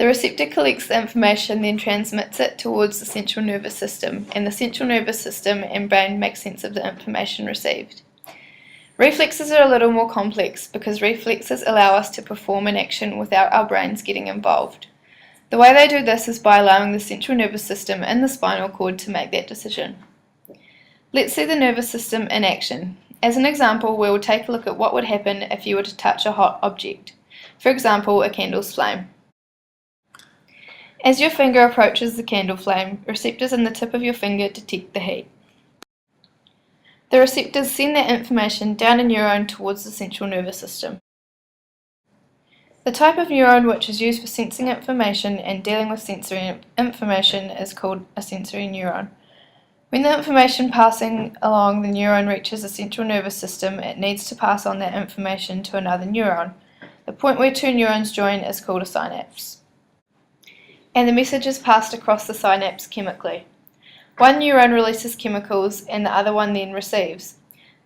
The receptor collects the information, then transmits it towards the central nervous system, and the central nervous system and brain make sense of the information received. Reflexes are a little more complex because reflexes allow us to perform an action without our brains getting involved. The way they do this is by allowing the central nervous system and the spinal cord to make that decision. Let's see the nervous system in action. As an example, we will take a look at what would happen if you were to touch a hot object, for example, a candle's flame. As your finger approaches the candle flame, receptors in the tip of your finger detect the heat. The receptors send that information down a neuron towards the central nervous system. The type of neuron which is used for sensing information and dealing with sensory information is called a sensory neuron. When the information passing along the neuron reaches the central nervous system, it needs to pass on that information to another neuron. The point where two neurons join is called a synapse. And the message is passed across the synapse chemically. One neuron releases chemicals and the other one then receives.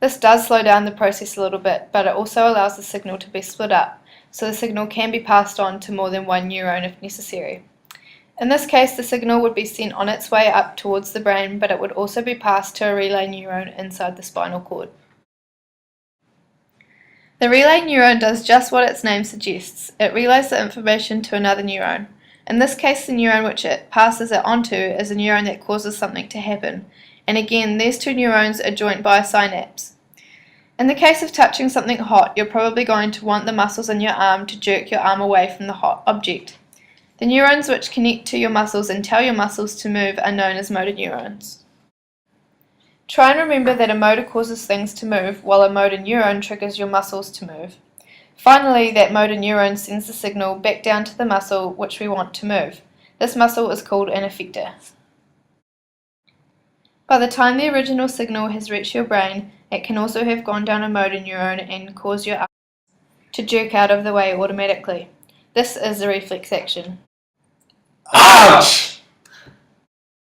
This does slow down the process a little bit, but it also allows the signal to be split up, so the signal can be passed on to more than one neuron if necessary. In this case, the signal would be sent on its way up towards the brain, but it would also be passed to a relay neuron inside the spinal cord. The relay neuron does just what its name suggests. It relays the information to another neuron. In this case, the neuron which it passes it onto is a neuron that causes something to happen, and again, these two neurons are joined by a synapse. In the case of touching something hot, you're probably going to want the muscles in your arm to jerk your arm away from the hot object. The neurons which connect to your muscles and tell your muscles to move are known as motor neurons. Try and remember that a motor causes things to move, while a motor neuron triggers your muscles to move. Finally, that motor neuron sends the signal back down to the muscle which we want to move. This muscle is called an effector. By the time the original signal has reached your brain, it can also have gone down a motor neuron and cause your arm to jerk out of the way automatically. This is a reflex action. Ouch!